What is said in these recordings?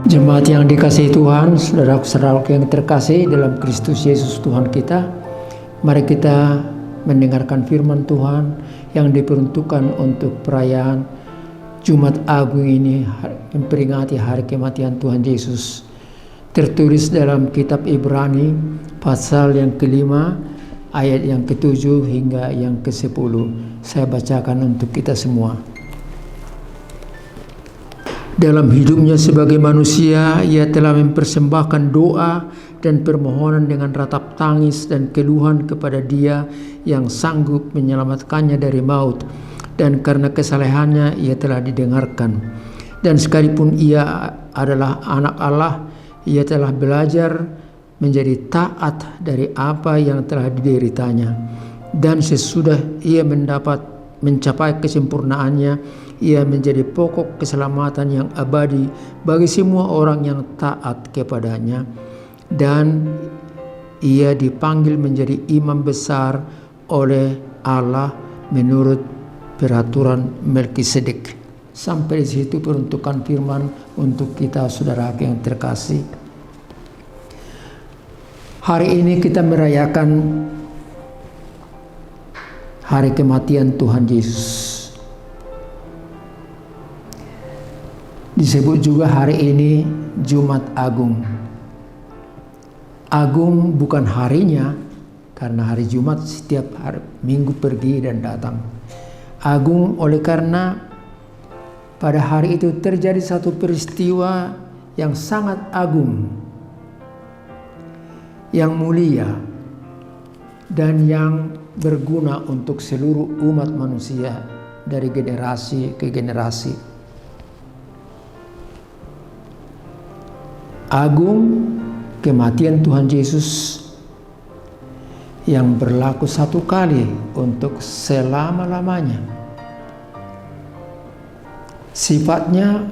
Jemaat yang dikasihi Tuhan, saudara-saudaraku yang terkasih dalam Kristus Yesus Tuhan kita, mari kita mendengarkan firman Tuhan yang diperuntukkan untuk perayaan Jumat Agung ini, memperingati hari kematian Tuhan Yesus. Tertulis dalam kitab Ibrani pasal yang kelima, ayat yang ke-7 hingga yang ke-10. Saya bacakan untuk kita semua. Dalam hidupnya sebagai manusia, ia telah mempersembahkan doa dan permohonan dengan ratap tangis dan keluhan kepada Dia yang sanggup menyelamatkannya dari maut, dan karena kesalehannya ia telah didengarkan. Dan sekalipun ia adalah anak Allah, ia telah belajar menjadi taat dari apa yang telah dideritanya. Dan sesudah ia mencapai kesempurnaannya, ia menjadi pokok keselamatan yang abadi bagi semua orang yang taat kepadanya. Dan ia dipanggil menjadi imam besar oleh Allah menurut peraturan Melkisedek. Sampai di situ peruntukan firman untuk kita, saudara yang terkasih. Hari ini kita merayakan hari kematian Tuhan Yesus. Disebut juga hari ini Jumat Agung. Agung bukan harinya, karena hari Jumat setiap hari minggu pergi dan datang. Agung oleh karena pada hari itu terjadi satu peristiwa yang sangat agung, yang mulia, dan yang berguna untuk seluruh umat manusia dari generasi ke generasi. Agung kematian Tuhan Yesus yang berlaku satu kali untuk selama-lamanya. Sifatnya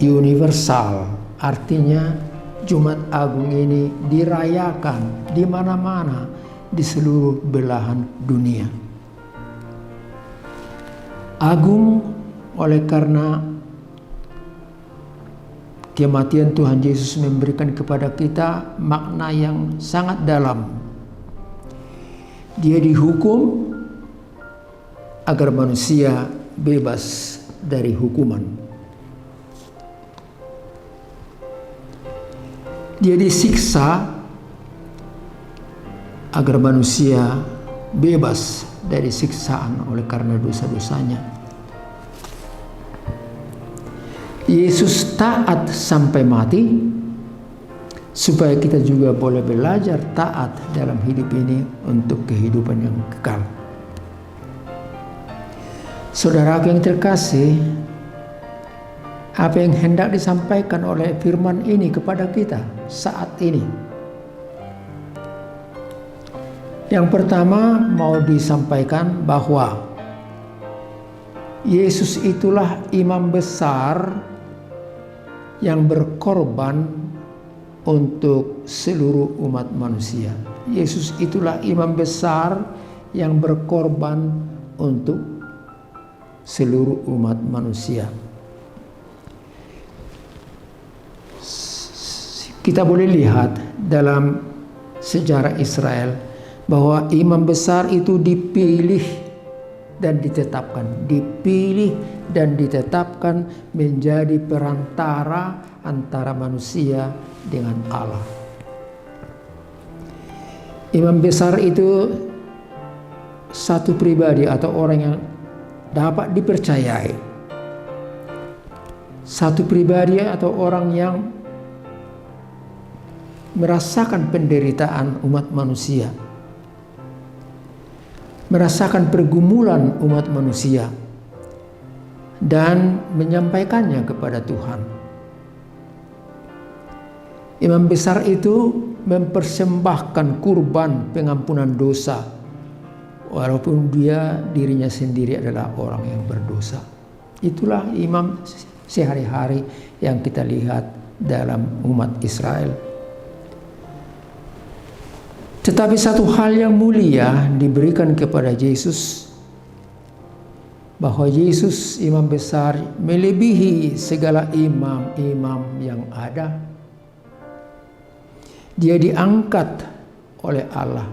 universal, artinya Jumat Agung ini dirayakan di mana-mana di seluruh belahan dunia. Agung oleh karena kematian Tuhan Yesus memberikan kepada kita makna yang sangat dalam. Dia dihukum agar manusia bebas dari hukuman. Dia disiksa agar manusia bebas dari siksaan oleh karena dosa-dosanya. Yesus taat sampai mati supaya kita juga boleh belajar taat dalam hidup ini untuk kehidupan yang kekal. Saudara yang terkasih, apa yang hendak disampaikan oleh firman ini kepada kita saat ini? Yang pertama mau disampaikan bahwa Yesus itulah imam besar yang berkorban untuk seluruh umat manusia. Yesus itulah imam besar yang berkorban untuk seluruh umat manusia. Kita boleh lihat dalam sejarah Israel bahwa imam besar itu dipilih dan ditetapkan menjadi perantara antara manusia dengan Allah. Imam besar itu satu pribadi atau orang yang dapat dipercayai. Satu pribadi atau orang yang merasakan penderitaan umat manusia, merasakan pergumulan umat manusia, dan menyampaikannya kepada Tuhan. Imam besar itu mempersembahkan kurban pengampunan dosa, walaupun dirinya sendiri adalah orang yang berdosa. Itulah imam sehari-hari yang kita lihat dalam umat Israel. Tetapi satu hal yang mulia diberikan kepada Yesus, bahwa Yesus imam besar melebihi segala imam-imam yang ada. Dia diangkat oleh Allah,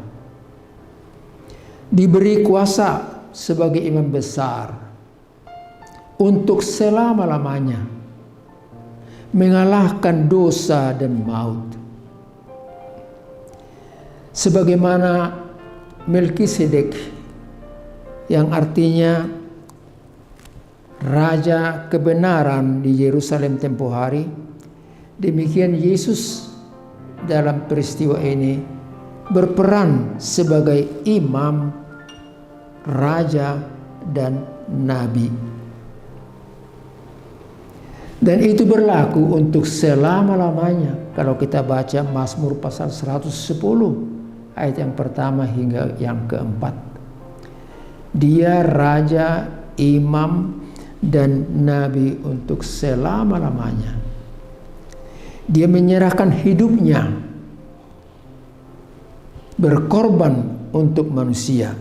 diberi kuasa sebagai imam besar untuk selama-lamanya mengalahkan dosa dan maut. Sebagaimana Melkisedek, yang artinya raja kebenaran di Yerusalem tempo hari, demikian Yesus dalam peristiwa ini berperan sebagai imam, raja, dan nabi. Dan itu berlaku untuk selama-lamanya. Kalau kita baca Mazmur pasal 110 ayat yang pertama hingga yang keempat, dia raja, imam, dan nabi untuk selama-lamanya. Dia menyerahkan hidupnya, berkorban untuk manusia,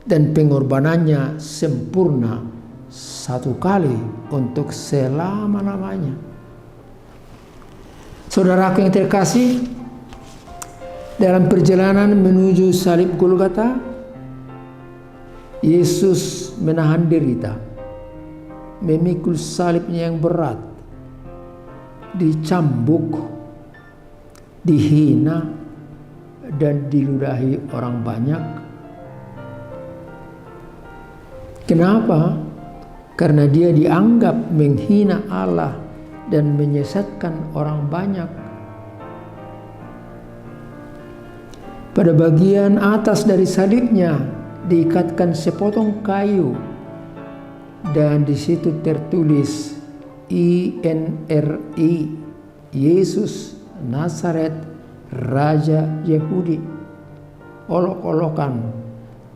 dan pengorbanannya sempurna satu kali untuk selama-lamanya. Saudaraku yang terkasih, dalam perjalanan menuju salib Golgota, Yesus menahan derita, memikul salibnya yang berat, dicambuk, dihina, dan diludahi orang banyak. Kenapa? Karena dia dianggap menghina Allah dan menyesatkan orang banyak. Pada bagian atas dari salibnya diikatkan sepotong kayu, dan di situ tertulis INRI, Yesus Nazaret, Raja Yahudi. Olok-olokan,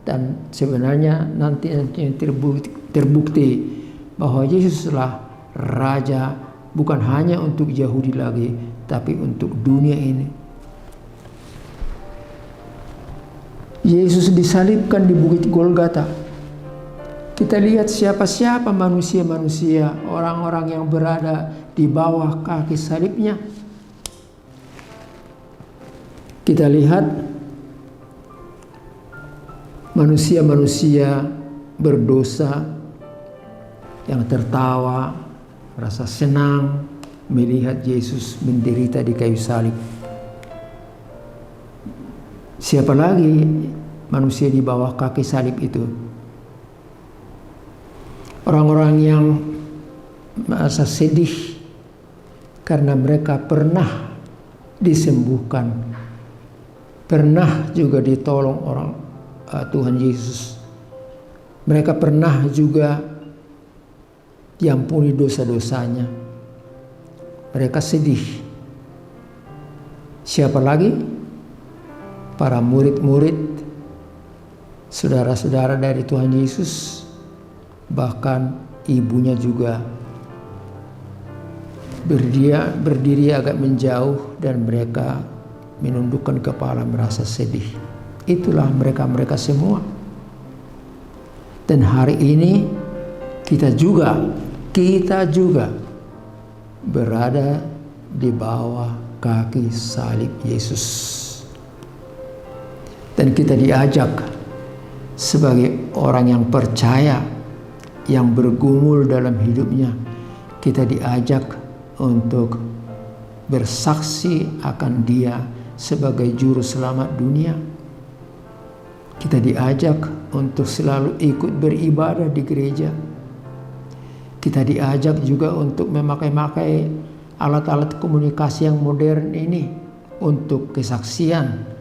dan sebenarnya nanti terbukti bahwa Yesuslah Raja bukan hanya untuk Yahudi lagi, tapi untuk dunia ini. Yesus disalibkan di Bukit Golgota. Kita lihat siapa-siapa manusia-manusia, orang-orang yang berada di bawah kaki salibnya. Kita lihat manusia-manusia berdosa yang tertawa, merasa senang melihat Yesus menderita di kayu salib. Siapa lagi manusia di bawah kaki salib itu? Orang-orang yang merasa sedih karena mereka pernah disembuhkan, pernah juga ditolong orang Tuhan Yesus. Mereka pernah juga diampuni dosa-dosanya. Mereka sedih. Siapa lagi? Para murid-murid, saudara-saudara dari Tuhan Yesus, bahkan ibunya juga berdiri agak menjauh, dan mereka menundukkan kepala merasa sedih. Itulah mereka semua. Dan hari ini kita juga berada di bawah kaki salib Yesus. Dan kita diajak sebagai orang yang percaya, yang bergumul dalam hidupnya, kita diajak untuk bersaksi akan Dia sebagai juru selamat dunia. Kita diajak untuk selalu ikut beribadah di gereja. Kita diajak juga untuk memakai alat-alat komunikasi yang modern ini untuk kesaksian,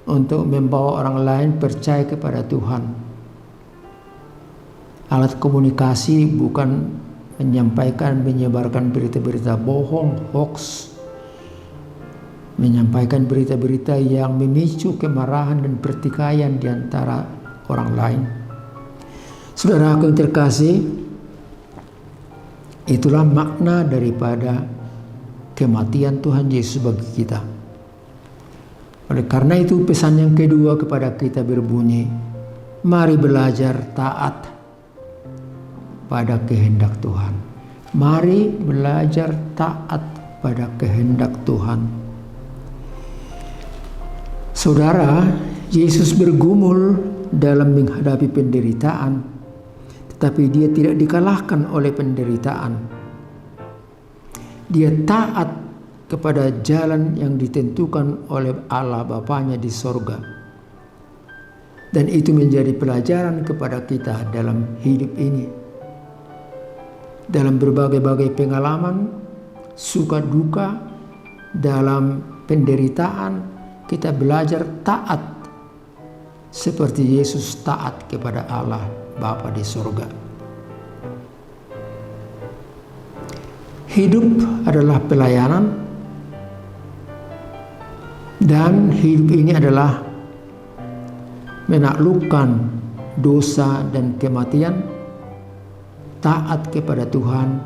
untuk membawa orang lain percaya kepada Tuhan. Alat komunikasi bukan menyebarkan berita-berita bohong, hoax, menyampaikan berita-berita yang memicu kemarahan dan pertikaian di antara orang lain. Saudara yang terkasih, itulah makna daripada kematian Tuhan Yesus bagi kita. Oleh karena itu pesan yang kedua kepada kita berbunyi, mari belajar taat pada kehendak Tuhan. Mari belajar taat pada kehendak Tuhan. Saudara, Yesus bergumul dalam menghadapi penderitaan, tetapi dia tidak dikalahkan oleh penderitaan. Dia taat kepada jalan yang ditentukan oleh Allah Bapanya di sorga. Dan itu menjadi pelajaran kepada kita dalam hidup ini. Dalam berbagai-bagai pengalaman, suka duka, dalam penderitaan, kita belajar taat seperti Yesus taat kepada Allah Bapa di sorga. Hidup adalah pelayanan, dan hidup ini adalah menaklukkan dosa dan kematian, taat kepada Tuhan,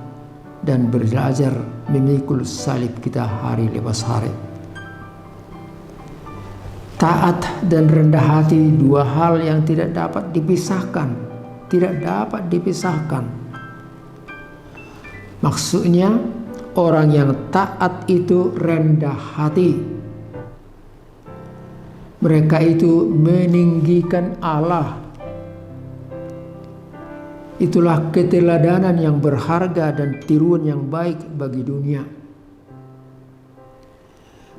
dan belajar memikul salib kita hari lepas hari. Taat dan rendah hati, dua hal yang tidak dapat dipisahkan. Tidak dapat dipisahkan. Maksudnya, orang yang taat itu rendah hati. Mereka itu meninggikan Allah. Itulah keteladanan yang berharga dan tiruan yang baik bagi dunia.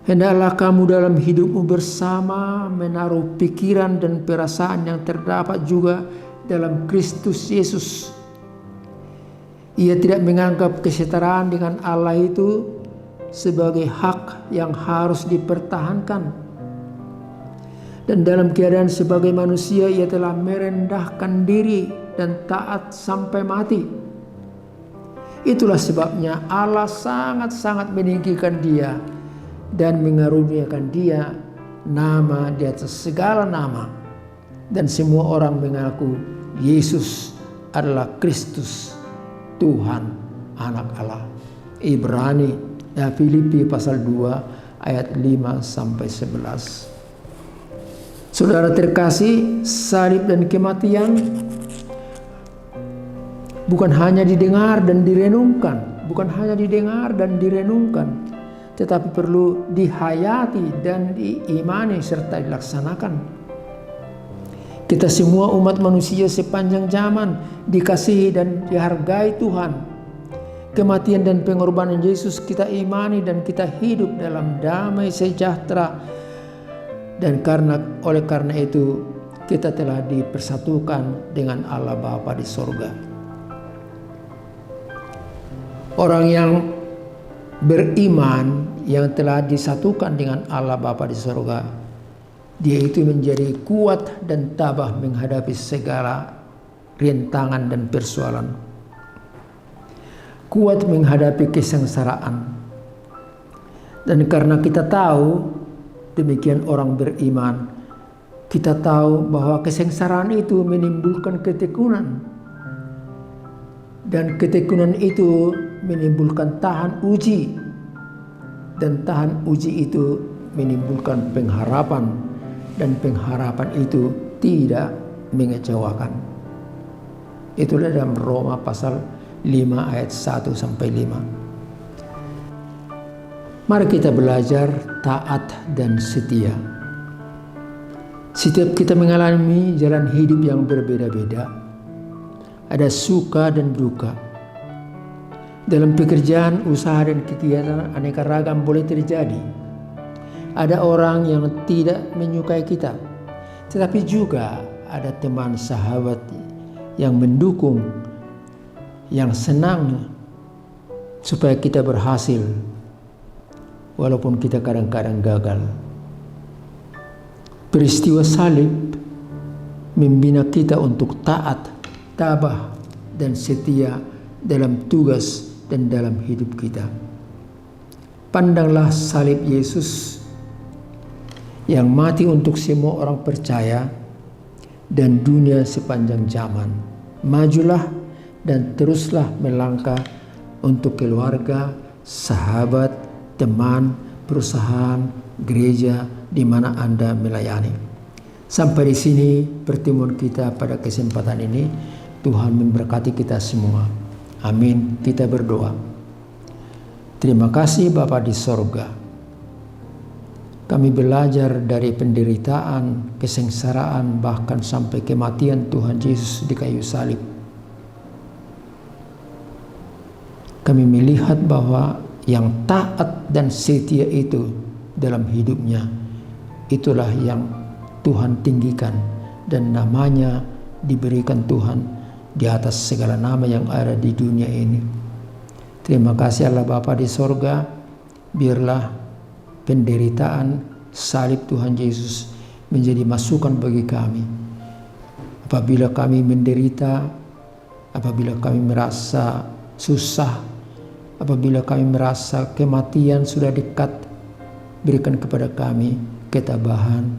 Hendaklah kamu dalam hidupmu bersama menaruh pikiran dan perasaan yang terdapat juga dalam Kristus Yesus. Ia tidak menganggap kesetaraan dengan Allah itu sebagai hak yang harus dipertahankan. Dan dalam keadaan sebagai manusia, ia telah merendahkan diri dan taat sampai mati. Itulah sebabnya Allah sangat-sangat meninggikan dia dan mengaruniakan dia nama di atas segala nama. Dan semua orang mengaku Yesus adalah Kristus, Tuhan, Anak Allah. Filipi pasal 2 ayat 5 sampai 11. Saudara terkasih, salib dan kematian bukan hanya didengar dan direnungkan, tetapi perlu dihayati dan diimani serta dilaksanakan. Kita semua umat manusia sepanjang zaman dikasihi dan dihargai Tuhan. Kematian dan pengorbanan Yesus kita imani dan kita hidup dalam damai sejahtera. Dan oleh karena itu kita telah dipersatukan dengan Allah Bapa di sorga. Orang yang beriman yang telah disatukan dengan Allah Bapa di sorga, dia itu menjadi kuat dan tabah menghadapi segala rintangan dan persoalan. Kuat menghadapi kesengsaraan. Dan karena kita tahu, demikian orang beriman, kita tahu bahwa kesengsaraan itu menimbulkan ketekunan. Dan ketekunan itu menimbulkan tahan uji. Dan tahan uji itu menimbulkan pengharapan. Dan pengharapan itu tidak mengecewakan. Itulah dalam Roma pasal 5 ayat 1 sampai 5. Mari kita belajar taat dan setia. Setiap kita mengalami jalan hidup yang berbeda-beda. Ada suka dan duka. Dalam pekerjaan, usaha, dan kegiatan aneka ragam boleh terjadi. Ada orang yang tidak menyukai kita, tetapi juga ada teman sahabat yang mendukung, yang senang supaya kita berhasil. Walaupun kita kadang-kadang gagal. Peristiwa salib membina kita untuk taat, tabah, dan setia dalam tugas dan dalam hidup kita. Pandanglah salib Yesus yang mati untuk semua orang percaya dan dunia sepanjang zaman. Majulah dan teruslah melangkah untuk keluarga, sahabat, teman, perusahaan, gereja di mana Anda melayani. Sampai di sini pertemuan kita pada kesempatan ini. Tuhan memberkati kita semua. Amin. Kita berdoa. Terima kasih Bapa di sorga. Kami belajar dari penderitaan, kesengsaraan, bahkan sampai kematian Tuhan Yesus di kayu salib. Kami melihat bahwa yang taat dan setia itu dalam hidupnya, itulah yang Tuhan tinggikan dan namanya diberikan Tuhan di atas segala nama yang ada di dunia ini. Terima kasih Allah Bapa di sorga. Biarlah penderitaan salib Tuhan Yesus menjadi masukan bagi kami. Apabila kami menderita, apabila kami merasa susah, apabila kami merasa kematian sudah dekat, berikan kepada kami ketabahan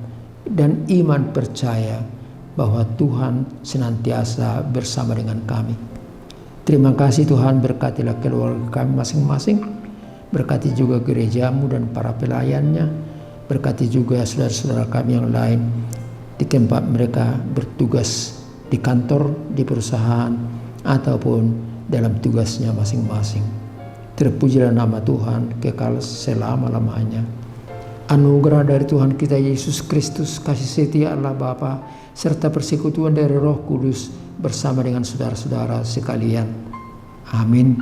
dan iman percaya bahwa Tuhan senantiasa bersama dengan kami. Terima kasih Tuhan, berkatilah keluarga kami masing-masing, berkati juga gerejamu dan para pelayannya, berkati juga saudara-saudara kami yang lain di tempat mereka bertugas, di kantor, di perusahaan, ataupun dalam tugasnya masing-masing. Terpujilah nama Tuhan kekal selama-lamanya. Anugerah dari Tuhan kita Yesus Kristus, kasih setia Allah Bapa, serta persekutuan dari Roh Kudus bersama dengan saudara-saudara sekalian. Amin.